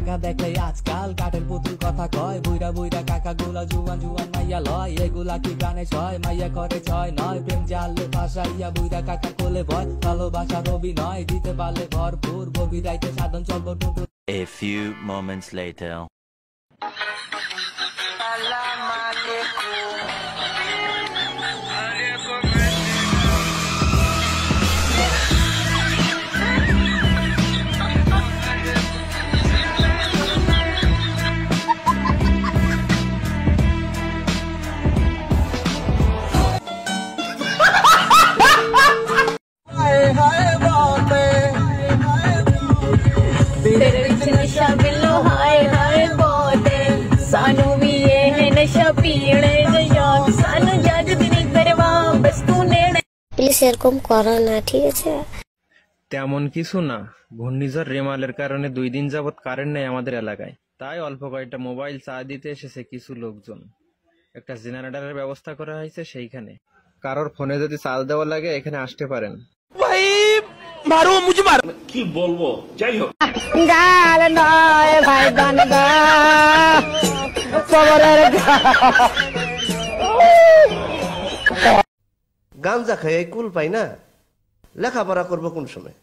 কাকা দেখলে আজকাল কাঠের পুতুল কথা কয়, বুইরা বুইরা কাকা গুলা জুয়ান জুয়ান মাইয়া লয়, এগুলা কি গানে ছয়, মাইয়া করে ছয় নয়, প্রেম জালে ভাসাইয়া বুইরা কাকা কোলে ভয়, ভালোবাসার অভিনয় দিতে পারলে ভরপুর, গভীর রাইতে সাধন চলবো Tutu. A few moments later. Please এরকম করো না, ঠিক আছে? তেমন কিছু না, ঘূর্ণিঝড় রেমালের কারণে 2 দিন যাবৎ কারেন্ট নেই আমাদের এলাকায়, তাই অল্প কয়েকটা মোবাইল চার্জ দিতে এসেছে কিছু লোকজন। একটা জেনারেটরের ব্যবস্থা করা হয়েছে সেইখানে, কারোর ফোনে যদি চার্জ দেওয়া লাগে এখানে আসতে পারেন। কি বলবো, যাই হোক। গাঞ্জা খাই কুল পাই না, লেখাপড়া করবো কোন সময়?